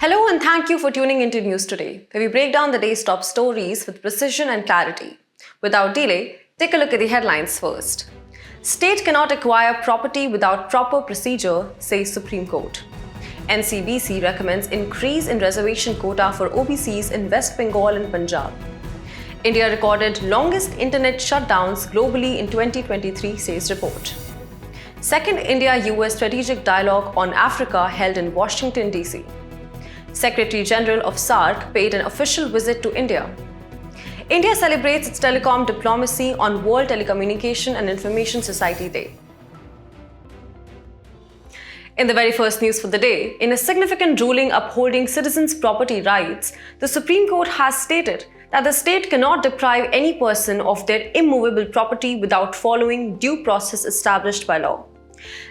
Hello and thank you for tuning into News Today, where we break down the day's top stories with precision and clarity. Without delay, take a look at the headlines first. State cannot acquire property without proper procedure, says Supreme Court. NCBC recommends increase in reservation quota for OBCs in West Bengal and Punjab. India recorded longest internet shutdowns globally in 2023, says report. Second India-US Strategic Dialogue on Africa held in Washington, D.C. Secretary General of SAARC paid an official visit to India. India celebrates its telecom diplomacy on World Telecommunication and Information Society Day. In the very first news for the day, in a significant ruling upholding citizens' property rights, the Supreme Court has stated that the state cannot deprive any person of their immovable property without following due process established by law.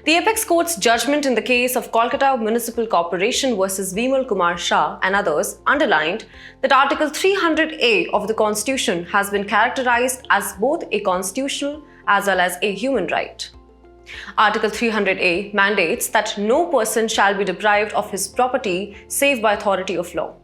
The Apex Court's judgment in the case of Kolkata Municipal Corporation versus Vimal Kumar Shah and others underlined that Article 300A of the Constitution has been characterized as both a constitutional as well as a human right. Article 300A mandates that no person shall be deprived of his property save by authority of law.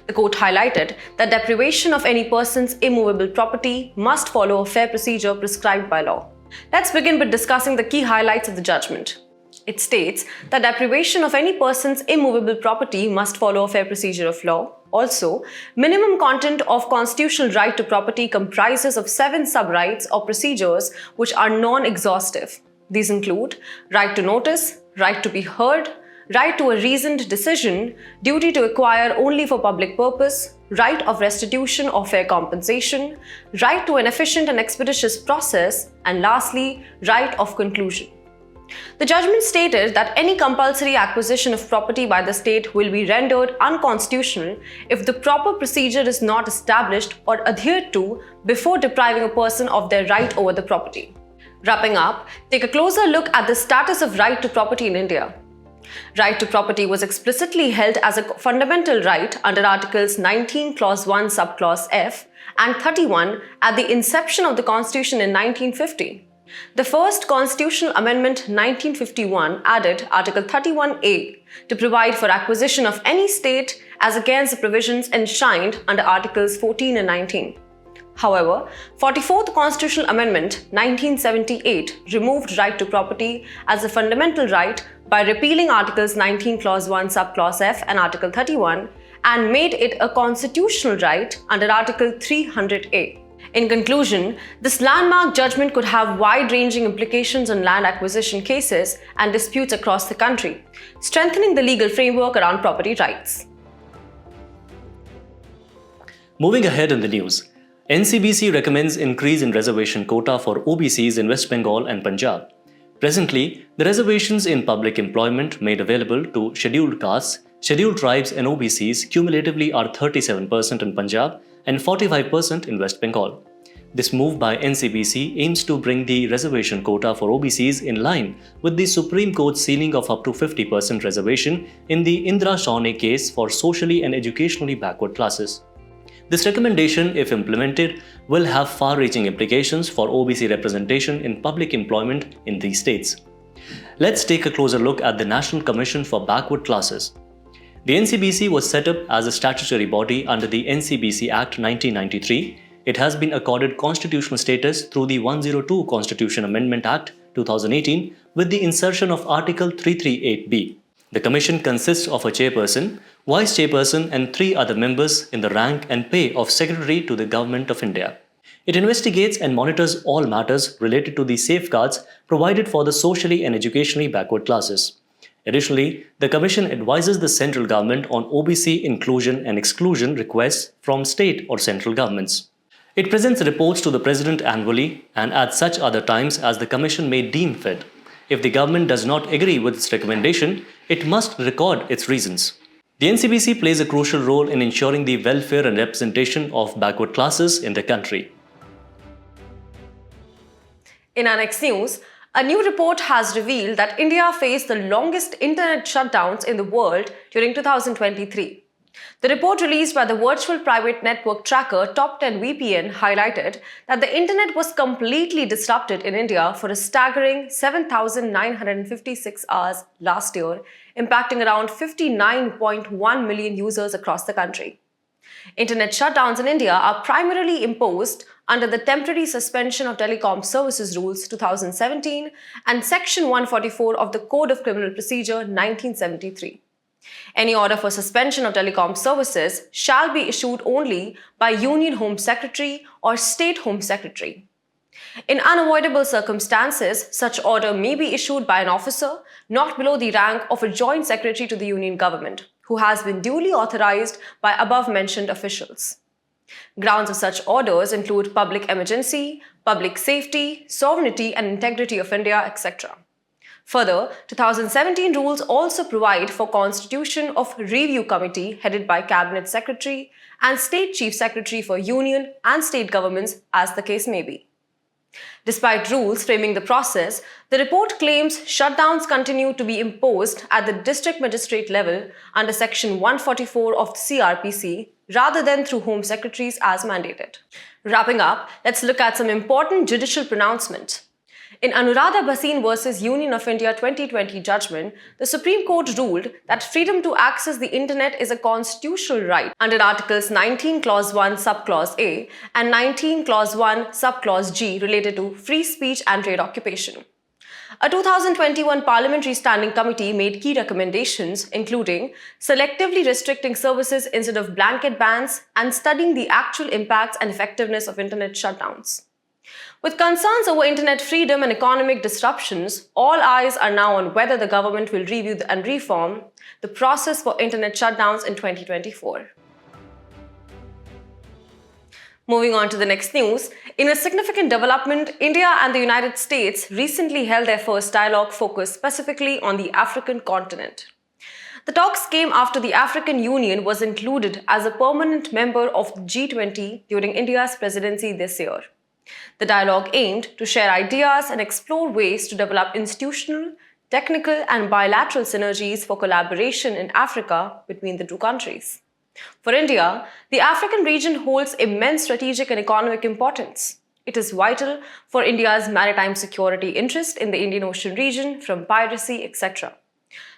The court highlighted that deprivation of any person's immovable property must follow a fair procedure prescribed by law. Let's begin with discussing the key highlights of the judgment. It states that deprivation of any person's immovable property must follow a fair procedure of law. Also, minimum content of constitutional right to property comprises of 7 sub-rights or procedures which are non-exhaustive. These include right to notice, right to be heard, right to a reasoned decision, duty to acquire only for public purpose, right of restitution or fair compensation, right to an efficient and expeditious process, and lastly, right of conclusion. The judgment stated that any compulsory acquisition of property by the state will be rendered unconstitutional if the proper procedure is not established or adhered to before depriving a person of their right over the property. Wrapping up, take a closer look at the status of right to property in India. Right to property was explicitly held as a fundamental right under Articles 19 Clause 1 Subclause F and 31 at the inception of the Constitution in 1950. The first Constitutional Amendment 1951 added Article 31A to provide for acquisition of any state as against the provisions enshrined under Articles 14 and 19. However, 44th Constitutional Amendment 1978 removed right to property as a fundamental right by repealing Articles 19 Clause 1 Subclause F and Article 31 and made it a constitutional right under Article 300A. In conclusion, this landmark judgment could have wide-ranging implications on land acquisition cases and disputes across the country, strengthening the legal framework around property rights. Moving ahead in the news, NCBC recommends increase in reservation quota for OBCs in West Bengal and Punjab. Presently, the reservations in public employment made available to scheduled castes, scheduled tribes and OBCs cumulatively are 37% in Punjab and 45% in West Bengal. This move by NCBC aims to bring the reservation quota for OBCs in line with the Supreme Court's ceiling of up to 50% reservation in the Indra Shawnee case for socially and educationally backward classes. This recommendation, if implemented, will have far-reaching implications for OBC representation in public employment in these states. Let's take a closer look at the National Commission for Backward Classes. The NCBC was set up as a statutory body under the NCBC Act 1993. It has been accorded constitutional status through the 102 Constitution Amendment Act 2018 with the insertion of Article 338B. The Commission consists of a chairperson, vice chairperson and 3 other members in the rank and pay of Secretary to the Government of India. It investigates and monitors all matters related to the safeguards provided for the socially and educationally backward classes. Additionally, the Commission advises the central government on OBC inclusion and exclusion requests from state or central governments. It presents reports to the President annually and at such other times as the Commission may deem fit. If the government does not agree with its recommendation, it must record its reasons. The NCBC plays a crucial role in ensuring the welfare and representation of backward classes in the country. In our next news, a new report has revealed that India faced the longest internet shutdowns in the world during 2023. The report released by the virtual private network tracker Top 10 VPN highlighted that the internet was completely disrupted in India for a staggering 7,956 hours last year, impacting around 59.1 million users across the country. Internet shutdowns in India are primarily imposed under the Temporary Suspension of Telecom Services Rules 2017 and Section 144 of the Code of Criminal Procedure 1973. Any order for suspension of telecom services shall be issued only by Union Home Secretary or State Home Secretary. In unavoidable circumstances, such order may be issued by an officer not below the rank of a Joint Secretary to the Union Government, who has been duly authorized by above-mentioned officials. Grounds of such orders include public emergency, public safety, sovereignty and integrity of India, etc. Further, 2017 rules also provide for constitution of review committee headed by Cabinet Secretary and State Chief Secretary for Union and state governments as the case may be. Despite rules framing the process, the report claims shutdowns continue to be imposed at the district magistrate level under Section 144 of the CRPC rather than through Home Secretaries as mandated. Wrapping up, let's look at some important judicial pronouncements. In Anuradha Bhasin vs. Union of India 2020 judgment, the Supreme Court ruled that freedom to access the internet is a constitutional right under Articles 19 Clause 1 Subclause A and 19 Clause 1 Subclause G related to free speech and trade occupation. A 2021 Parliamentary Standing Committee made key recommendations, including selectively restricting services instead of blanket bans and studying the actual impacts and effectiveness of internet shutdowns. With concerns over internet freedom and economic disruptions, all eyes are now on whether the government will review and reform the process for internet shutdowns in 2024. Moving on to the next news, in a significant development, India and the United States recently held their first dialogue focused specifically on the African continent. The talks came after the African Union was included as a permanent member of the G20 during India's presidency this year. The dialogue aimed to share ideas and explore ways to develop institutional, technical, and bilateral synergies for collaboration in Africa between the two countries. For India, the African region holds immense strategic and economic importance. It is vital for India's maritime security interest in the Indian Ocean region from piracy, etc.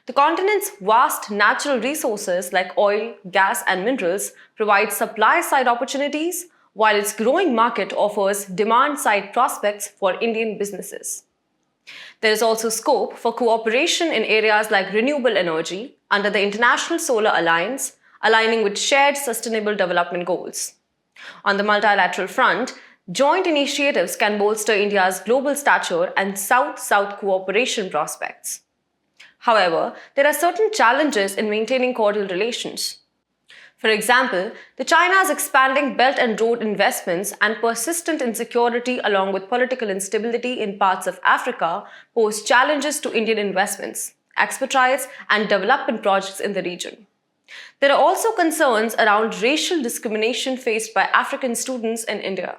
The continent's vast natural resources like oil, gas, and minerals provide supply-side opportunities, while its growing market offers demand-side prospects for Indian businesses. There is also scope for cooperation in areas like renewable energy under the International Solar Alliance, aligning with shared sustainable development goals. On the multilateral front, joint initiatives can bolster India's global stature and South-South cooperation prospects. However, there are certain challenges in maintaining cordial relations. For example, China's expanding Belt and Road investments and persistent insecurity along with political instability in parts of Africa pose challenges to Indian investments, expertise, and development projects in the region. There are also concerns around racial discrimination faced by African students in India.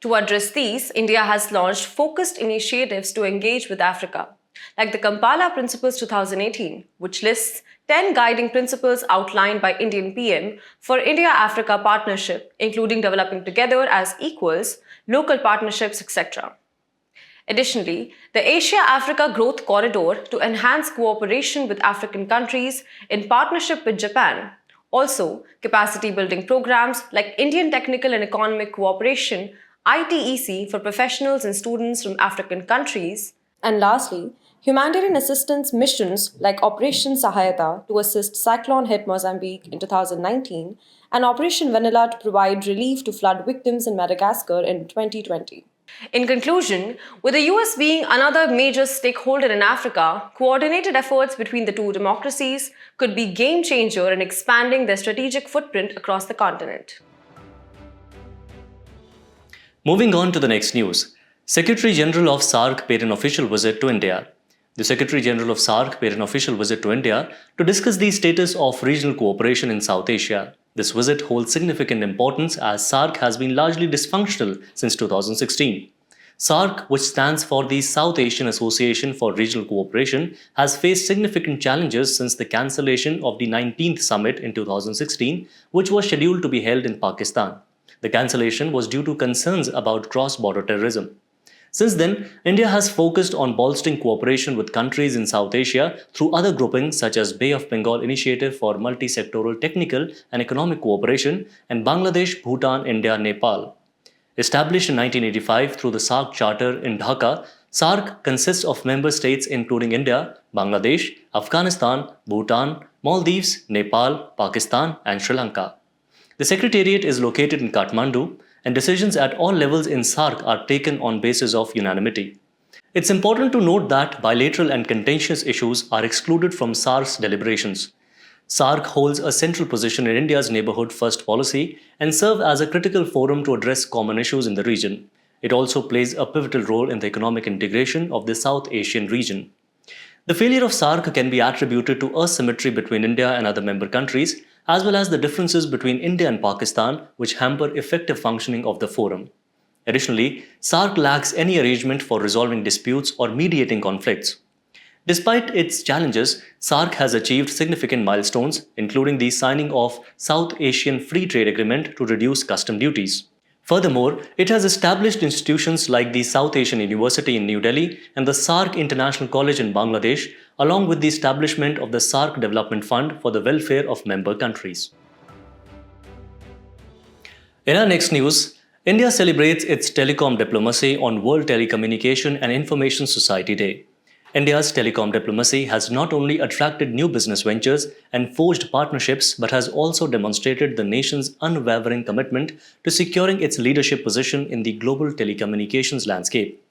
To address these, India has launched focused initiatives to engage with Africa, like the Kampala Principles 2018, which lists 10 guiding principles outlined by Indian PM for India-Africa partnership, including developing together as equals, local partnerships, etc. Additionally, the Asia-Africa Growth Corridor to enhance cooperation with African countries in partnership with Japan. Also, capacity-building programs like Indian Technical and Economic Cooperation, ITEC, for professionals and students from African countries. And lastly, humanitarian assistance missions like Operation Sahayata to assist cyclone-hit Mozambique in 2019 and Operation Vanilla to provide relief to flood victims in Madagascar in 2020. In conclusion, with the US being another major stakeholder in Africa, coordinated efforts between the two democracies could be game-changer in expanding their strategic footprint across the continent. Moving on to the next news, Secretary General of SAARC paid an official visit to India. The Secretary General of SAARC paid an official visit to India to discuss the status of regional cooperation in South Asia. This visit holds significant importance as SAARC has been largely dysfunctional since 2016. SAARC, which stands for the South Asian Association for Regional Cooperation, has faced significant challenges since the cancellation of the 19th summit in 2016, which was scheduled to be held in Pakistan. The cancellation was due to concerns about cross-border terrorism. Since then, India has focused on bolstering cooperation with countries in South Asia through other groupings such as Bay of Bengal Initiative for Multi-Sectoral Technical and Economic Cooperation and Bangladesh, Bhutan, India, Nepal. Established in 1985 through the SAARC Charter in Dhaka, SAARC consists of member states including India, Bangladesh, Afghanistan, Bhutan, Maldives, Nepal, Pakistan, and Sri Lanka. The Secretariat is located in Kathmandu, and decisions at all levels in SAARC are taken on basis of unanimity. It's important to note that bilateral and contentious issues are excluded from SAARC's deliberations. SAARC holds a central position in India's neighbourhood first policy and serves as a critical forum to address common issues in the region. It also plays a pivotal role in the economic integration of the South Asian region. The failure of SAARC can be attributed to asymmetry between India and other member countries, as well as the differences between India and Pakistan, which hamper effective functioning of the forum. Additionally, SAARC lacks any arrangement for resolving disputes or mediating conflicts. Despite its challenges, SAARC has achieved significant milestones, including the signing of South Asian Free Trade Agreement to reduce custom duties. Furthermore, it has established institutions like the South Asian University in New Delhi and the SAARC International College in Bangladesh, along with the establishment of the SAARC Development Fund for the welfare of member countries. In our next news, India celebrates its telecom diplomacy on World Telecommunication and Information Society Day. India's telecom diplomacy has not only attracted new business ventures and forged partnerships but has also demonstrated the nation's unwavering commitment to securing its leadership position in the global telecommunications landscape.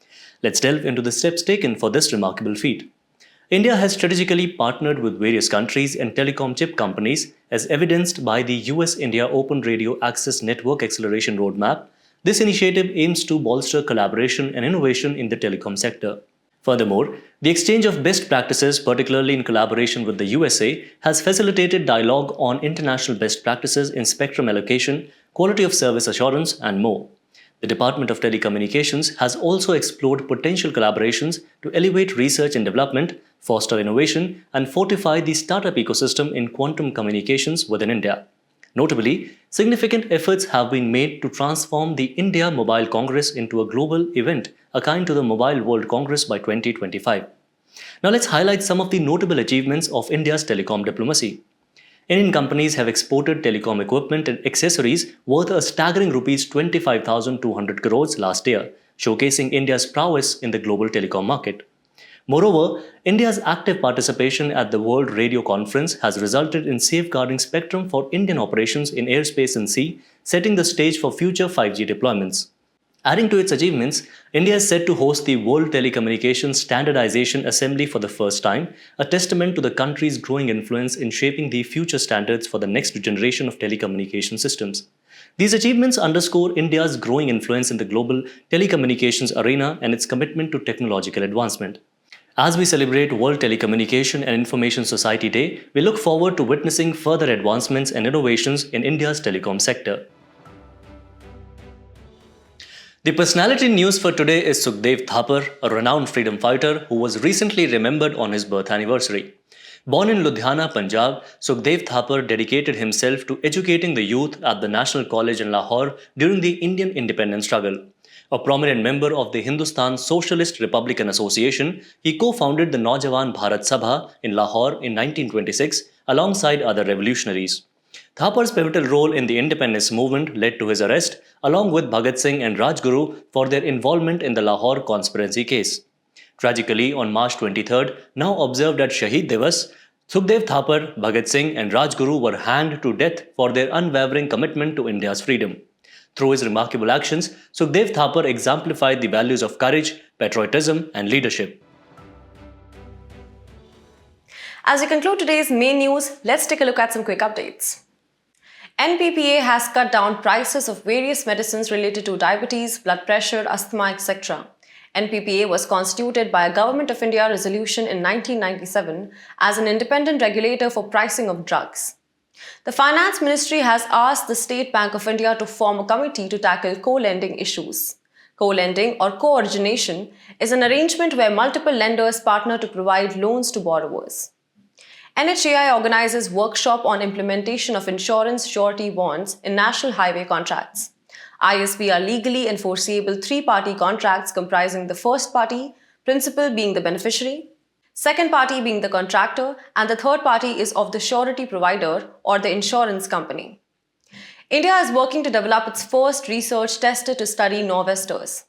Let's delve into the steps taken for this remarkable feat. India has strategically partnered with various countries and telecom chip companies, as evidenced by the US-India Open Radio Access Network Acceleration Roadmap. This initiative aims to bolster collaboration and innovation in the telecom sector. Furthermore, the exchange of best practices, particularly in collaboration with the USA, has facilitated dialogue on international best practices in spectrum allocation, quality of service assurance, and more. The Department of Telecommunications has also explored potential collaborations to elevate research and development, foster innovation, and fortify the startup ecosystem in quantum communications within India. Notably, significant efforts have been made to transform the India Mobile Congress into a global event akin to the Mobile World Congress by 2025. Now let's highlight some of the notable achievements of India's telecom diplomacy. Indian companies have exported telecom equipment and accessories worth a staggering Rs 25,200 crores last year, showcasing India's prowess in the global telecom market. Moreover, India's active participation at the World Radio Conference has resulted in safeguarding spectrum for Indian operations in airspace and sea, setting the stage for future 5G deployments. Adding to its achievements, India is set to host the World Telecommunications Standardization Assembly for the first time, a testament to the country's growing influence in shaping the future standards for the next generation of telecommunication systems. These achievements underscore India's growing influence in the global telecommunications arena and its commitment to technological advancement. As we celebrate World Telecommunication and Information Society Day, we look forward to witnessing further advancements and innovations in India's telecom sector. The personality news for today is Sukhdev Thapar, a renowned freedom fighter who was recently remembered on his birth anniversary. Born in Ludhiana, Punjab, Sukhdev Thapar dedicated himself to educating the youth at the National College in Lahore during the Indian independence struggle. A prominent member of the Hindustan Socialist Republican Association, he co-founded the Naujawan Bharat Sabha in Lahore in 1926 alongside other revolutionaries. Thapar's pivotal role in the independence movement led to his arrest, along with Bhagat Singh and Rajguru for their involvement in the Lahore conspiracy case. Tragically, on March 23rd, now observed at Shaheed Divas, Sukhdev Thapar, Bhagat Singh and Rajguru were hanged to death for their unwavering commitment to India's freedom. Through his remarkable actions, Sukhdev Thapar exemplified the values of courage, patriotism and leadership. As we conclude today's main news, let's take a look at some quick updates. NPPA has cut down prices of various medicines related to diabetes, blood pressure, asthma, etc. NPPA was constituted by a Government of India resolution in 1997 as an independent regulator for pricing of drugs. The Finance Ministry has asked the State Bank of India to form a committee to tackle co-lending issues. Co-lending or co-origination is an arrangement where multiple lenders partner to provide loans to borrowers. NHAI organizes workshop on implementation of insurance surety bonds in national highway contracts. ISB are legally enforceable three-party contracts comprising the first party, principal being the beneficiary, second party being the contractor, and the third party is of the surety provider or the insurance company. India is working to develop its first research tester to study nor'westers.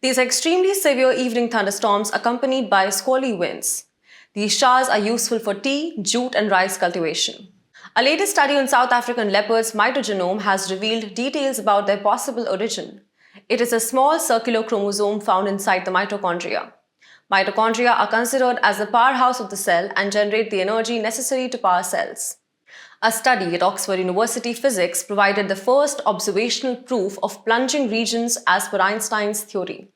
These are extremely severe evening thunderstorms accompanied by squally winds. These showers are useful for tea, jute, and rice cultivation. A latest study on South African leopards' mitogenome has revealed details about their possible origin. It is a small circular chromosome found inside the mitochondria. Mitochondria are considered as the powerhouse of the cell and generate the energy necessary to power cells. A study at Oxford University Physics provided the first observational proof of plunging regions as per Einstein's theory.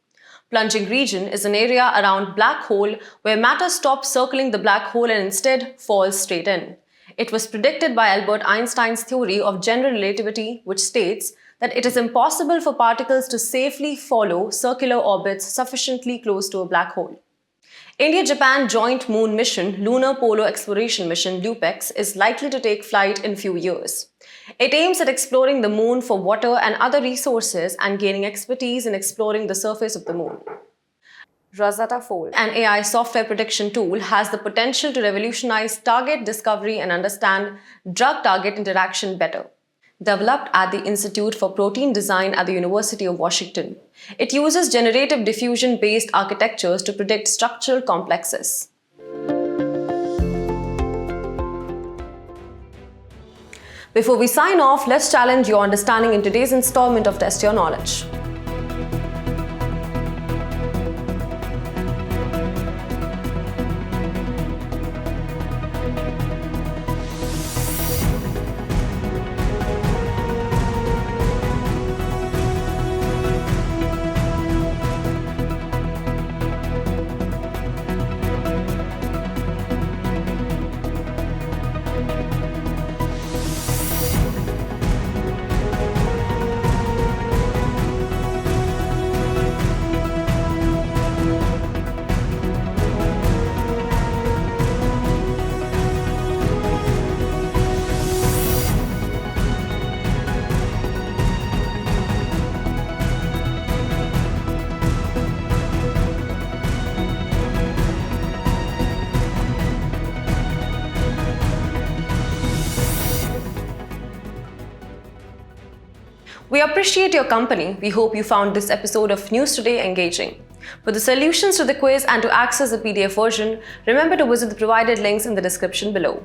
Plunging region is an area around black hole where matter stops circling the black hole and instead falls straight in. It was predicted by Albert Einstein's theory of general relativity, which states that it is impossible for particles to safely follow circular orbits sufficiently close to a black hole. India-Japan Joint Moon Mission, Lunar Polar Exploration Mission (LUPEX), is likely to take flight in few years. It aims at exploring the moon for water and other resources and gaining expertise in exploring the surface of the moon. Rosetta Fold, an AI software prediction tool, has the potential to revolutionize target discovery and understand drug-target interaction better. Developed at the Institute for Protein Design at the University of Washington, it uses generative diffusion-based architectures to predict structural complexes. Before we sign off, let's challenge your understanding in today's installment of Test Your Knowledge. We appreciate your company. We hope you found this episode of News Today engaging. For the solutions to the quiz and to access the PDF version, remember to visit the provided links in the description below.